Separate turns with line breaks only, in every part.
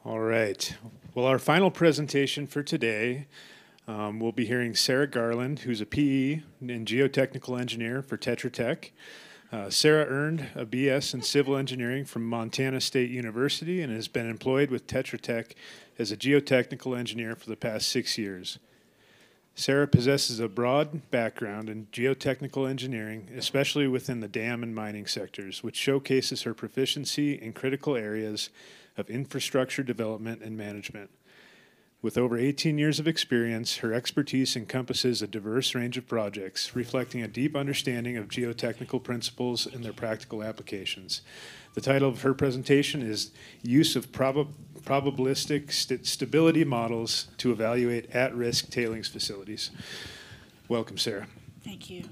All right. Well, our final presentation for today, we'll be hearing Sarah Garland, who's a PE and geotechnical engineer for Tetra Tech. Sarah earned a BS in civil engineering from Montana State University and has been employed with Tetra Tech as a geotechnical engineer for the past 6 years. Sarah possesses a broad background in geotechnical engineering, especially within the dam and mining sectors, which showcases her proficiency in critical areas of infrastructure development and management. With over 18 years of experience, her expertise encompasses a diverse range of projects, reflecting a deep understanding of geotechnical principles and their practical applications. The title of her presentation is Use of Probabilistic Stability Models to Evaluate At-Risk Tailings Facilities. Welcome, Sarah.
Thank you.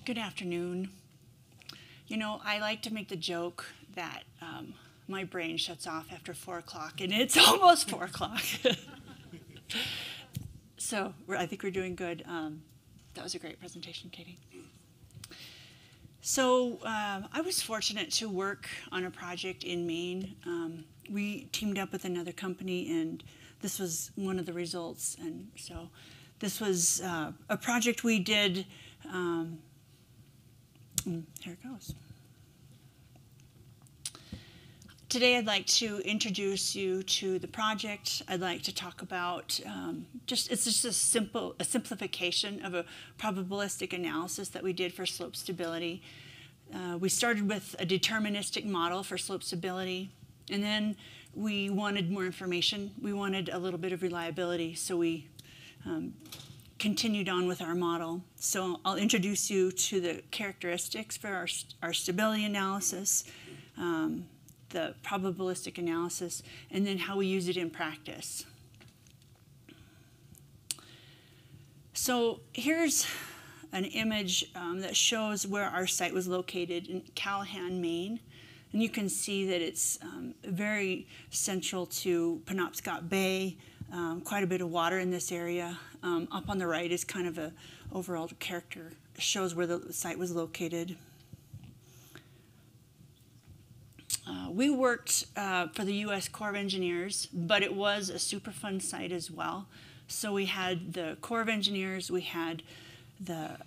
Good afternoon. You know, I like to make the joke that my brain shuts off after 4 o'clock, and it's almost 4 o'clock. So I think we're doing good. That was a great presentation, Katie. So I was fortunate to work on a project in Maine. We teamed up with another company, and this was one of the results. And so this was a project we did. Here it goes. Today I'd like to introduce you to the project. I'd like to talk about it's just a simplification of a probabilistic analysis that we did for slope stability. We started with a deterministic model for slope stability, and then we wanted more information. We wanted a little bit of reliability, so we continued on with our model. So I'll introduce you to the characteristics for our stability analysis, the probabilistic analysis, and then how we use it in practice. So here's an image that shows where our site was located in Callahan, Maine. And you can see that it's very central to Penobscot Bay, quite a bit of water in this area. Up on the right is kind of a overall character, shows where the site was located. We worked for the U.S. Corps of Engineers, but it was a Superfund site as well. So we had the Corps of Engineers, we had the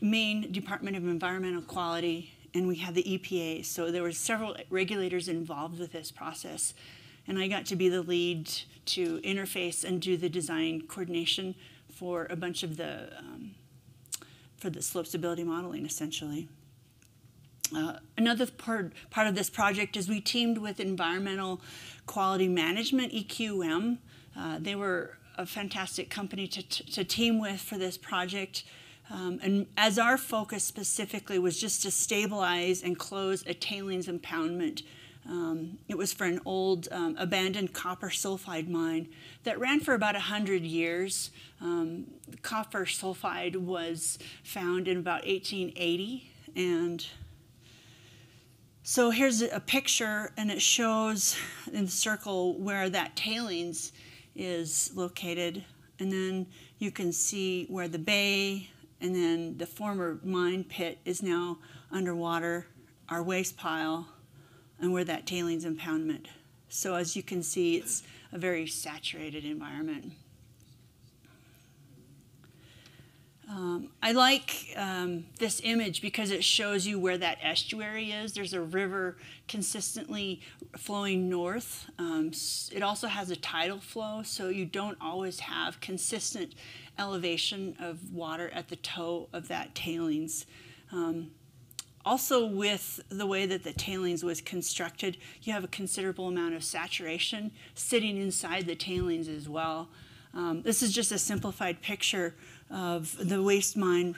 Maine Department of Environmental Quality, and we had the EPA. So there were several regulators involved with this process. And I got to be the lead to interface and do the design coordination for a bunch of for the slope stability modeling, essentially. Another part of this project is we teamed with Environmental Quality Management, EQM. They were a fantastic company to team with for this project. And as our focus specifically was just to stabilize and close a tailings impoundment. It was for an old abandoned copper sulfide mine that ran for about 100 years. Copper sulfide was found in about 1880, and so here's a picture, and it shows in the circle where that tailings is located, and then you can see where the bay and then the former mine pit is now underwater, our waste pile, and where that tailings impoundment. So as you can see, it's a very saturated environment. I like this image because it shows you where that estuary is. There's a river consistently flowing north. It also has a tidal flow, so you don't always have consistent elevation of water at the toe of that tailings. Also, with the way that the tailings was constructed, you have a considerable amount of saturation sitting inside the tailings as well. This is just a simplified picture of the waste mine,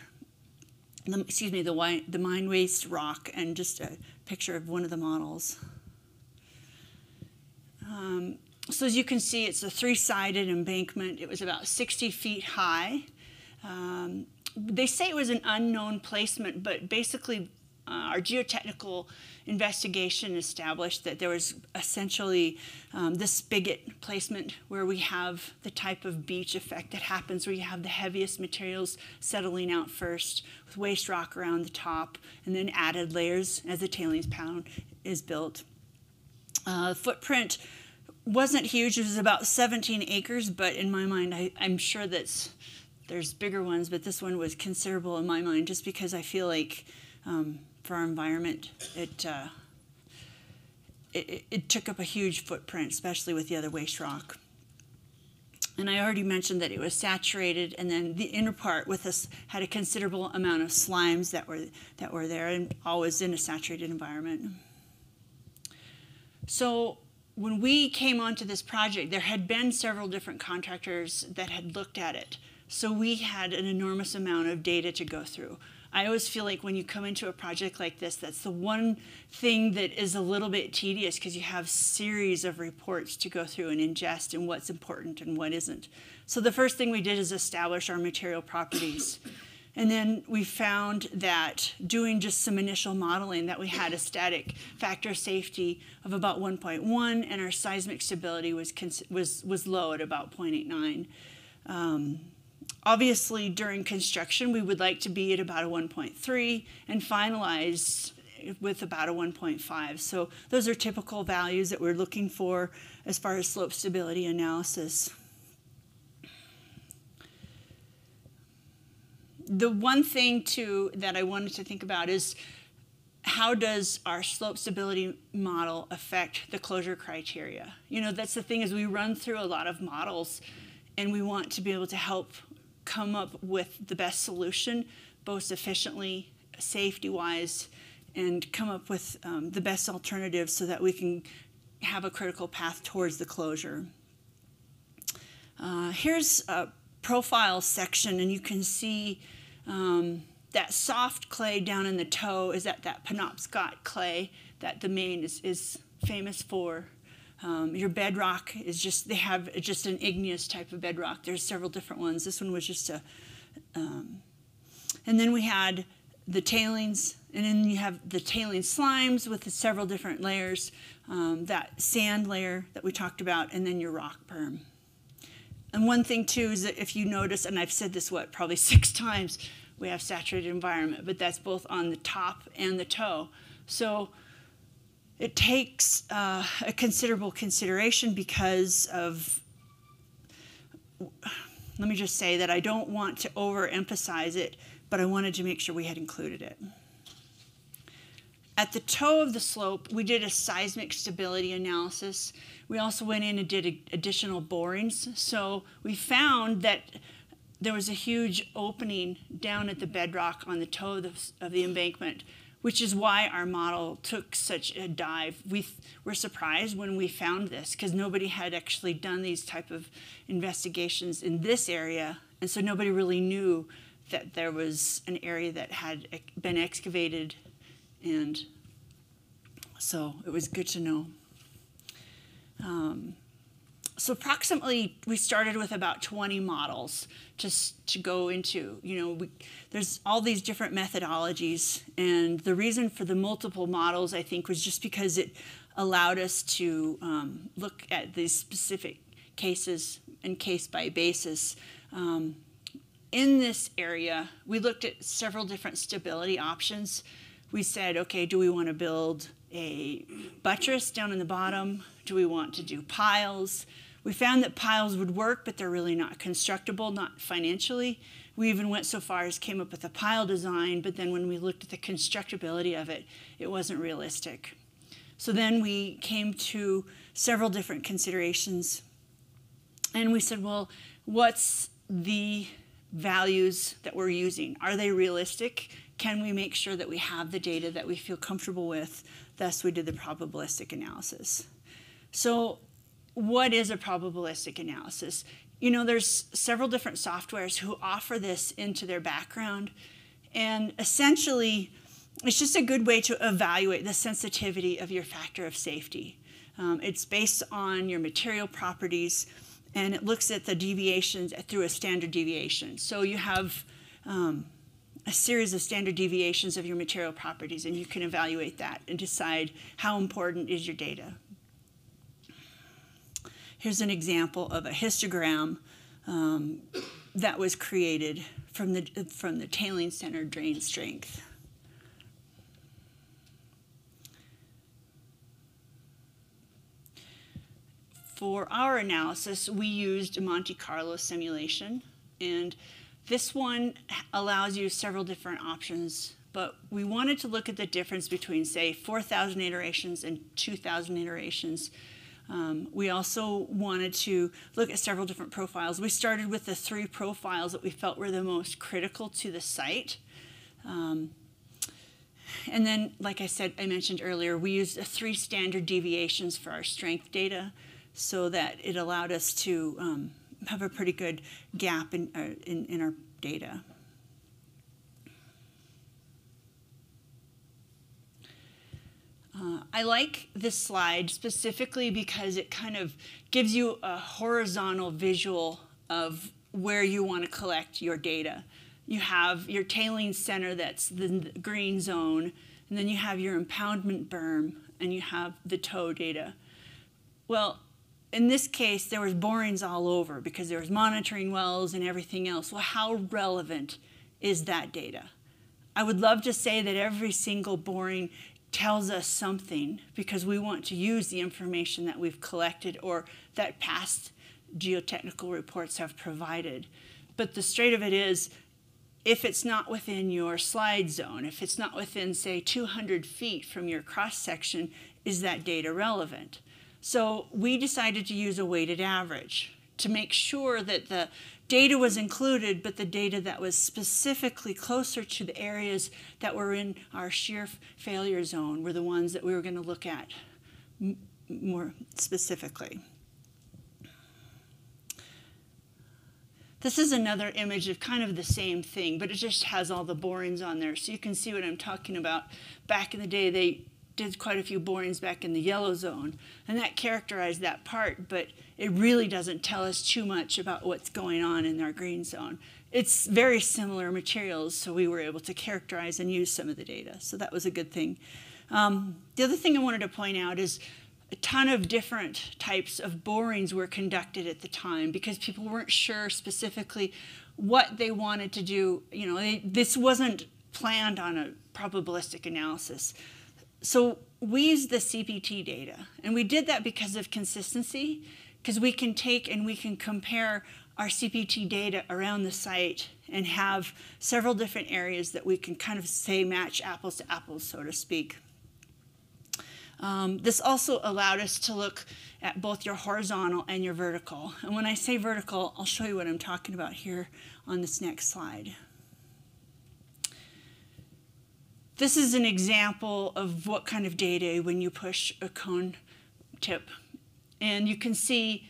the mine waste rock, and just a picture of one of the models. So as you can see, it's a 3-sided embankment. It was about 60 feet high. They say it was an unknown placement, but basically our geotechnical investigation established that there was essentially this spigot placement where we have the type of beach effect that happens where you have the heaviest materials settling out first with waste rock around the top and then added layers as the tailings pound is built. Footprint wasn't huge. It was about 17 acres, but in my mind, I'm sure that there's bigger ones, but this one was considerable in my mind just because I feel like for our environment, it took up a huge footprint, especially with the other waste rock. And I already mentioned that it was saturated, and then the inner part with us had a considerable amount of slimes that were there, and always in a saturated environment. So when we came onto this project, there had been several different contractors that had looked at it. So we had an enormous amount of data to go through. I always feel like when you come into a project like this, that's the one thing that is a little bit tedious because you have a series of reports to go through and ingest and what's important and what isn't. So the first thing we did is establish our material properties. And then we found that doing just some initial modeling that we had a static factor of safety of about 1.1 and our seismic stability was low at about 0.89. Obviously, during construction, we would like to be at about a 1.3 and finalize with about a 1.5. So those are typical values that we're looking for as far as slope stability analysis. The one thing, too, that I wanted to think about is how does our slope stability model affect the closure criteria? You know, that's the thing is we run through a lot of models and we want to be able to help come up with the best solution, both efficiently, safety-wise, and come up with the best alternatives so that we can have a critical path towards the closure. Here's a profile section, and you can see that soft clay down in the toe is that Penobscot clay that the Maine is famous for. Your bedrock is just, they have just an igneous type of bedrock. There's several different ones. This one was just a, and then we had the tailings, and then you have the tailings slimes with the several different layers, that sand layer that we talked about, and then your rock berm. And one thing too is that if you notice, and I've said this, probably 6 times, we have saturated environment, but that's both on the top and the toe. So it takes a considerable consideration because of, let me just say that I don't want to overemphasize it, but I wanted to make sure we had included it. At the toe of the slope, we did a seismic stability analysis. We also went in and did additional borings. So we found that there was a huge opening down at the bedrock on the toe of the embankment, which is why our model took such a dive. We were surprised when we found this because nobody had actually done these type of investigations in this area, and so nobody really knew that there was an area that had been excavated, and so it was good to know. So approximately, we started with about 20 models to go into. You know, there's all these different methodologies, and the reason for the multiple models, I think, was just because it allowed us to look at these specific cases and case by basis. In this area, we looked at several different stability options. We said, okay, do we want to build a buttress down in the bottom? Do we want to do piles? We found that piles would work, but they're really not constructible, not financially. We even went so far as came up with a pile design, but then when we looked at the constructability of it, it wasn't realistic. So then we came to several different considerations, and we said, well, what's the values that we're using? Are they realistic? Can we make sure that we have the data that we feel comfortable with? Thus, we did the probabilistic analysis. So what is a probabilistic analysis? You know, there's several different softwares who offer this into their background, and essentially, it's just a good way to evaluate the sensitivity of your factor of safety. It's based on your material properties, and it looks at the deviations through a standard deviation. So you have a series of standard deviations of your material properties, and you can evaluate that and decide how important is your data. Here's an example of a histogram that was created from the tailings center drain strength. For our analysis, we used a Monte Carlo simulation, and this one allows you several different options, but we wanted to look at the difference between, say, 4,000 iterations and 2,000 iterations. We also wanted to look at several different profiles. We started with the 3 profiles that we felt were the most critical to the site. And then, like I mentioned earlier, we used 3 standard deviations for our strength data so that it allowed us to have a pretty good gap in our data. I like this slide specifically because it kind of gives you a horizontal visual of where you want to collect your data. You have your tailings center, that's the green zone, and then you have your impoundment berm, and you have the tow data. Well, in this case, there was borings all over because there was monitoring wells and everything else. Well, how relevant is that data? I would love to say that every single boring tells us something because we want to use the information that we've collected or that past geotechnical reports have provided. But the straight of it is, if it's not within your slide zone, if it's not within, say, 200 feet from your cross-section, is that data relevant? So we decided to use a weighted average to make sure that the data was included, but the data that was specifically closer to the areas that were in our shear failure zone were the ones that we were going to look at more specifically. This is another image of kind of the same thing, but it just has all the borings on there. So you can see what I'm talking about. Back in the day, they did quite a few borings back in the yellow zone, and that characterized that part, but it really doesn't tell us too much about what's going on in our green zone. It's very similar materials, so we were able to characterize and use some of the data, so that was a good thing. The other thing I wanted to point out is a ton of different types of borings were conducted at the time because people weren't sure specifically what they wanted to do. You know, this wasn't planned on a probabilistic analysis. So we used the CPT data, and we did that because of consistency, because we can take and we can compare our CPT data around the site and have several different areas that we can kind of say match apples to apples, so to speak. This also allowed us to look at both your horizontal and your vertical. And when I say vertical, I'll show you what I'm talking about here on this next slide. This is an example of what kind of data when you push a cone tip. And you can see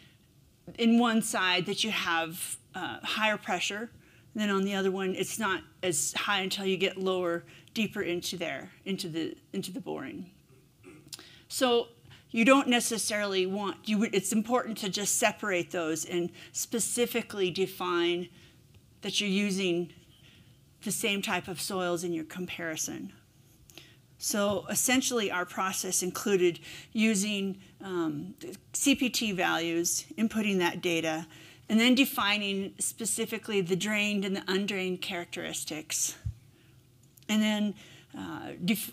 in one side that you have higher pressure, and then on the other one it's not as high until you get lower, deeper into there, into the boring. So you don't necessarily want, it's important to just separate those and specifically define that you're using the same type of soils in your comparison. So essentially our process included using CPT values, inputting that data, and then defining specifically the drained and the undrained characteristics. And then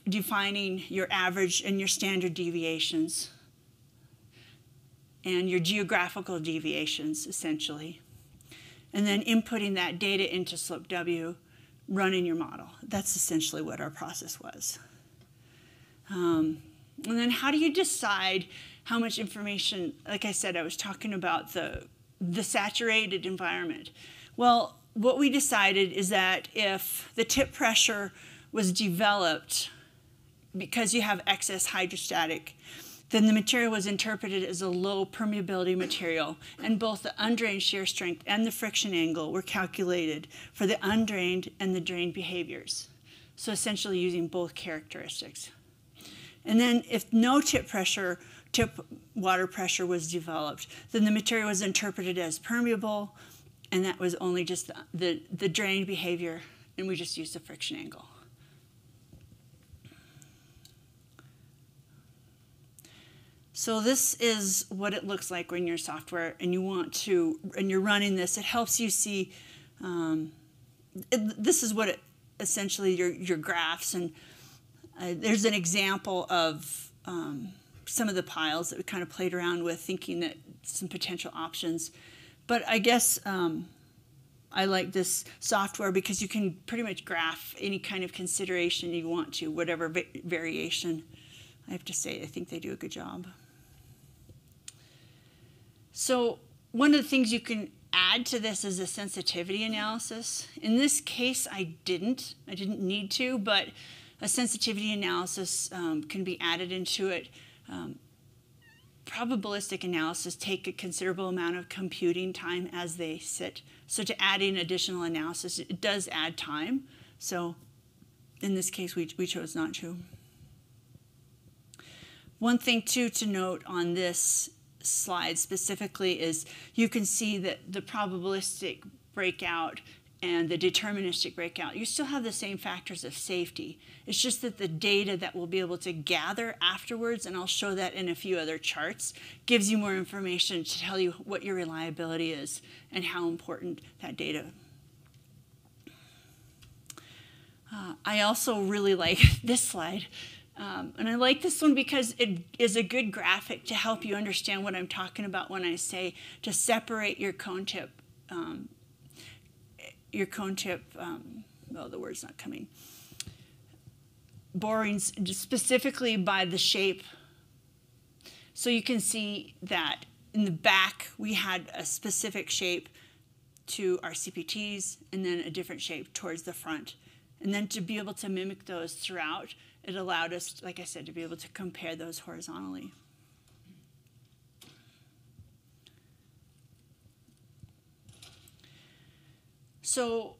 defining your average and your standard deviations and your geographical deviations, essentially. And then inputting that data into slope W, running your model. That's essentially what our process was. And then how do you decide how much information, like I said, I was talking about the saturated environment. Well, what we decided is that if the tip pressure was developed because you have excess hydrostatic, then the material was interpreted as a low permeability material, and both the undrained shear strength and the friction angle were calculated for the undrained and the drained behaviors. So essentially using both characteristics. And then if no tip water pressure was developed, then the material was interpreted as permeable, and that was only just the drained behavior and we just use the friction angle. So this is what it looks like when you're software and you're running this. It helps you see, this is what it, essentially your graphs, and there's an example of some of the piles that we kind of played around with, thinking that some potential options. But I guess I like this software because you can pretty much graph any kind of consideration you want to, whatever variation. I have to say, I think they do a good job. So one of the things you can add to this is a sensitivity analysis. In this case, I didn't need to, but a sensitivity analysis can be added into it. Probabilistic analysis take a considerable amount of computing time as they sit. So to add in additional analysis, it does add time. So in this case, we chose not to. One thing too to note on this slide specifically is you can see that the probabilistic breakout and the deterministic breakout, you still have the same factors of safety. It's just that the data that we'll be able to gather afterwards, and I'll show that in a few other charts, gives you more information to tell you what your reliability is and how important that data. I also really like this slide. And I like this one because it is a good graphic to help you understand what I'm talking about when I say to separate your cone tip. Oh, the word's not coming. Borings specifically by the shape. So you can see that in the back we had a specific shape to our CPTs and then a different shape towards the front. And then to be able to mimic those throughout, it allowed us, like I said, to be able to compare those horizontally. So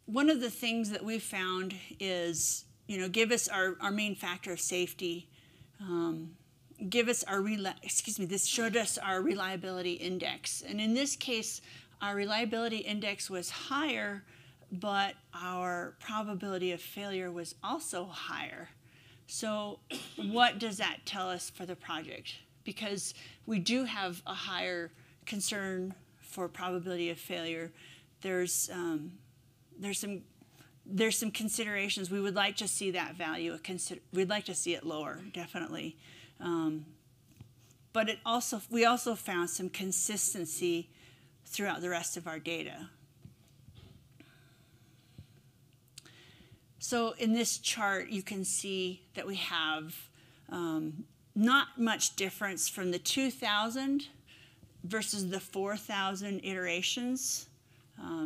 one of the things that we found is, give us our main factor of safety. Give us our, this showed us our reliability index. And in this case, our reliability index was higher, but our probability of failure was also higher. So what does that tell us for the project? Because we do have a higher concern for probability of failure. There's some considerations. We would like to see that value. We'd like to see it lower, definitely. But we also found some consistency throughout the rest of our data. So in this chart, you can see that we have not much difference from the 2,000 versus the 4,000 iterations.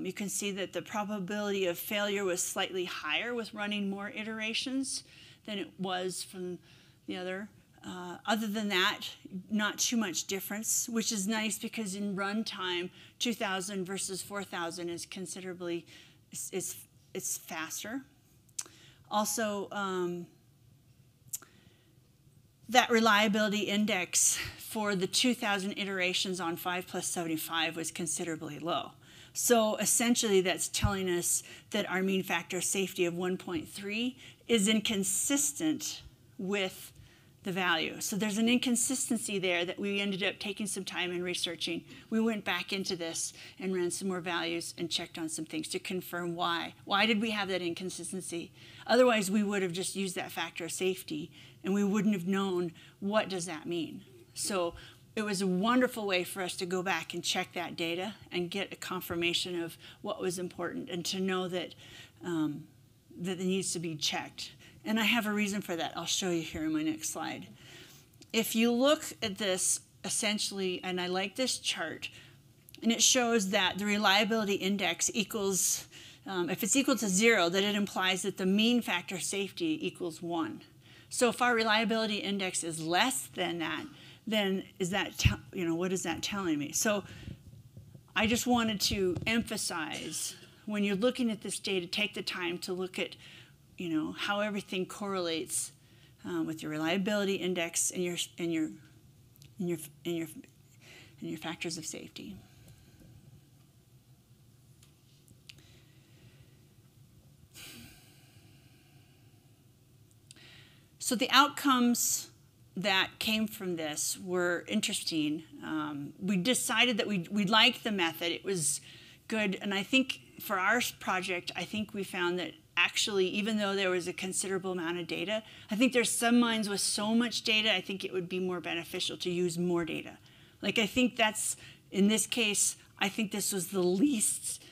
You can see that the probability of failure was slightly higher with running more iterations than it was from the other. Other than that, not too much difference, which is nice because in runtime, 2,000 versus 4,000 is considerably, it's faster. Also, that reliability index for the 2,000 iterations on 5+75 was considerably low. So essentially that's telling us that our mean factor of safety of 1.3 is inconsistent with the value. So there's an inconsistency there that we ended up taking some time and researching. We went back into this and ran some more values and checked on some things to confirm why. Why did we have that inconsistency? Otherwise, we would have just used that factor of safety and we wouldn't have known what does that mean. So it was a wonderful way for us to go back and check that data and get a confirmation of what was important and to know that, that it needs to be checked. And I have a reason for that. I'll show you here in my next slide. If you look at this, essentially, and I like this chart, and it shows that the reliability index equals, if it's equal to 0, then it implies that the mean factor of safety equals 1. So if our reliability index is less than that, then is that, what is that telling me? So I just wanted to emphasize, when you're looking at this data, take the time to look at how everything correlates with your reliability index and your factors of safety. So the outcomes that came from this were interesting. We decided that we liked the method. It was good. And I think for our project, I think we found that actually, even though there was a considerable amount of data, I think there's some mines with so much data, I think it would be more beneficial to use more data. Like, I think that's, in this case, I think this was the least,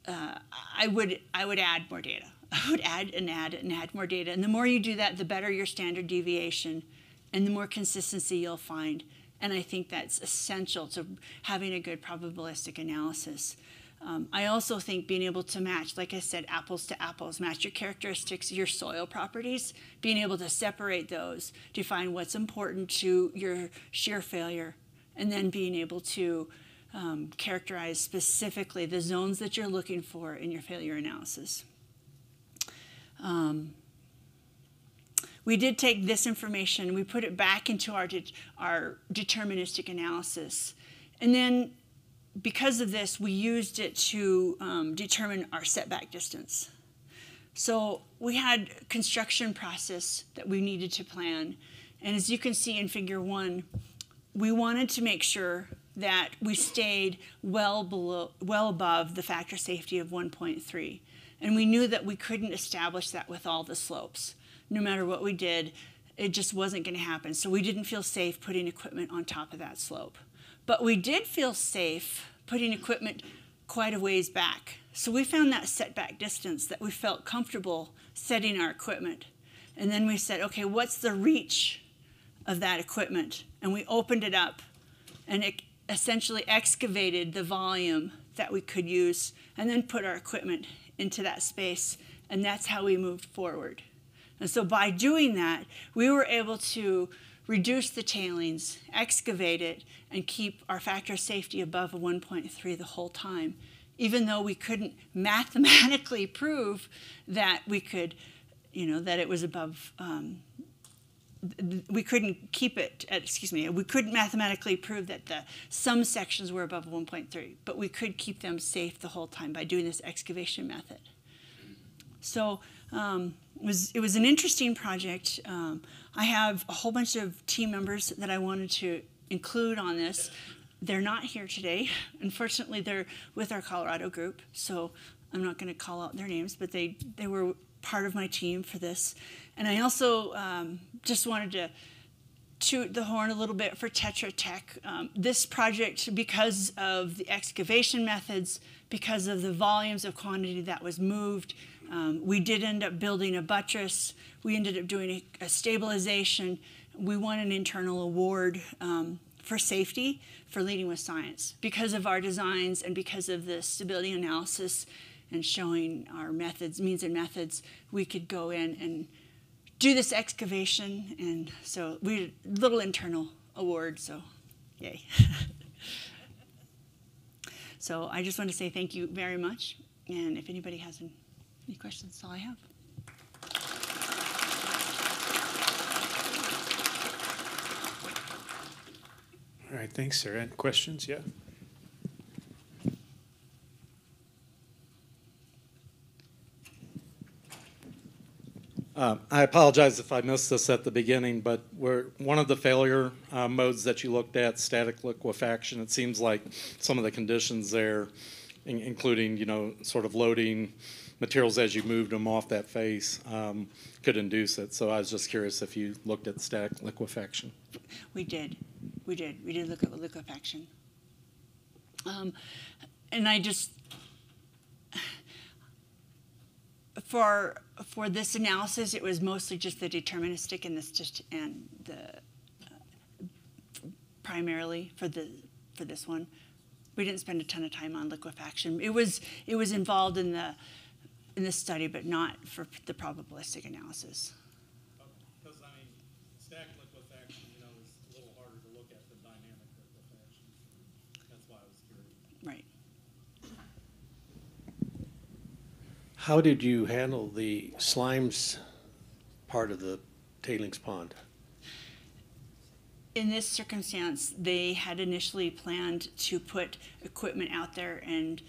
I would add more data. I would add and add and add more data. And the more you do that, the better your standard deviation and the more consistency you'll find. And I think that's essential to having a good probabilistic analysis. I also think being able to match, like I said, apples to apples, match your characteristics, your soil properties, being able to separate those to find what's important to your shear failure, and then being able to characterize specifically the zones that you're looking for in your failure analysis. We did take this information, we put it back into our deterministic analysis. And then because of this, we used it to determine our setback distance. So we had a construction process that we needed to plan. And as you can see in figure 1, we wanted to make sure that we stayed well above the factor safety of 1.3. And we knew that we couldn't establish that with all the slopes. No matter what we did, it just wasn't going to happen. So we didn't feel safe putting equipment on top of that slope. But we did feel safe putting equipment quite a ways back. So we found that setback distance that we felt comfortable setting our equipment. And then we said, okay, what's the reach of that equipment? And we opened it up, and it essentially excavated the volume that we could use, and then put our equipment into that space, and that's how we moved forward. And so by doing that, we were able to reduce the tailings, excavate it, and keep our factor of safety above a 1.3 the whole time, even though we couldn't mathematically prove that we could, that it was above, we couldn't keep it at, we couldn't mathematically prove that some sections were above 1.3, but we could keep them safe the whole time by doing this excavation method. So it was an interesting project. I have a whole bunch of team members that I wanted to include on this. They're not here today. Unfortunately, they're with our Colorado group, so I'm not going to call out their names, but they were part of my team for this. And I also just wanted to toot the horn a little bit for Tetra Tech. This project, because of the excavation methods, because of the volumes of quantity that was moved, we did end up building a buttress. We ended up doing a stabilization. We won an internal award for safety for leading with science. Because of our designs and because of the stability analysis and showing our methods, means and methods, we could go in and do this excavation. And so we had a little internal award, so yay. So I just want to say thank you very much. And if anybody has any questions, that's all I have.
All right, thanks, Sarah. Questions? Yeah.
I apologize if I missed this at the beginning, but one of the failure modes that you looked at, static liquefaction, it seems like some of the conditions there, including, sort of loading materials as you moved them off that face, could induce it. So I was just curious if you looked at static liquefaction.
We did look at liquefaction. And I just, for this analysis, it was mostly just the deterministic and primarily for this one. We didn't spend a ton of time on liquefaction. It was involved in the study, but not for the probabilistic analysis.
Because static liquefaction, is a little harder to look at than dynamic liquefaction. That's why I was curious.
Right.
How did you handle the slimes part of the tailings pond?
In this circumstance, they had initially planned to put equipment out there, and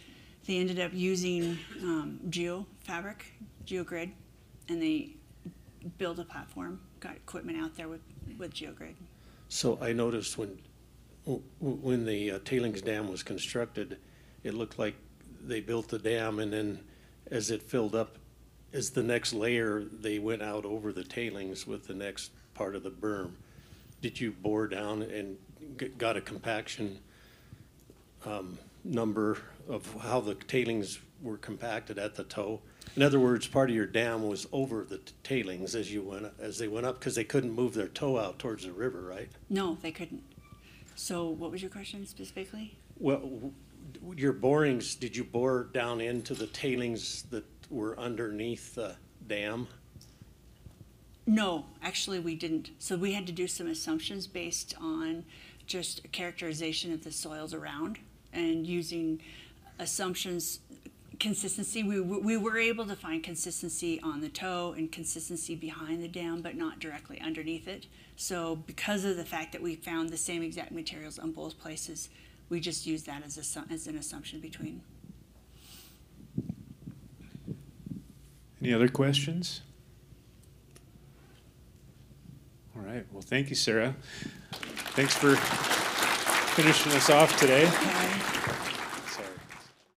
they ended up using geogrid, and they build a platform, got equipment out there with GeoGrid.
So I noticed when the tailings dam was constructed, it looked like they built the dam, and then as it filled up, as the next layer, they went out over the tailings with the next part of the berm. Did you bore down and got a compaction number of how the tailings were compacted at the toe? In other words, part of your dam was over the tailings as they went up, because they couldn't move their toe out towards the river, right?
No, they couldn't. So what was your question specifically?
Well, your borings, did you bore down into the tailings that were underneath the dam?
No, actually we didn't. So we had to do some assumptions based on just a characterization of the soils around, and using assumptions, consistency. We were able to find consistency on the toe and consistency behind the dam, but not directly underneath it. So because of the fact that we found the same exact materials on both places, we just used that as an assumption between.
Any other questions? All right. Well, thank you, Sarah. Thanks for finishing us off today.
Okay.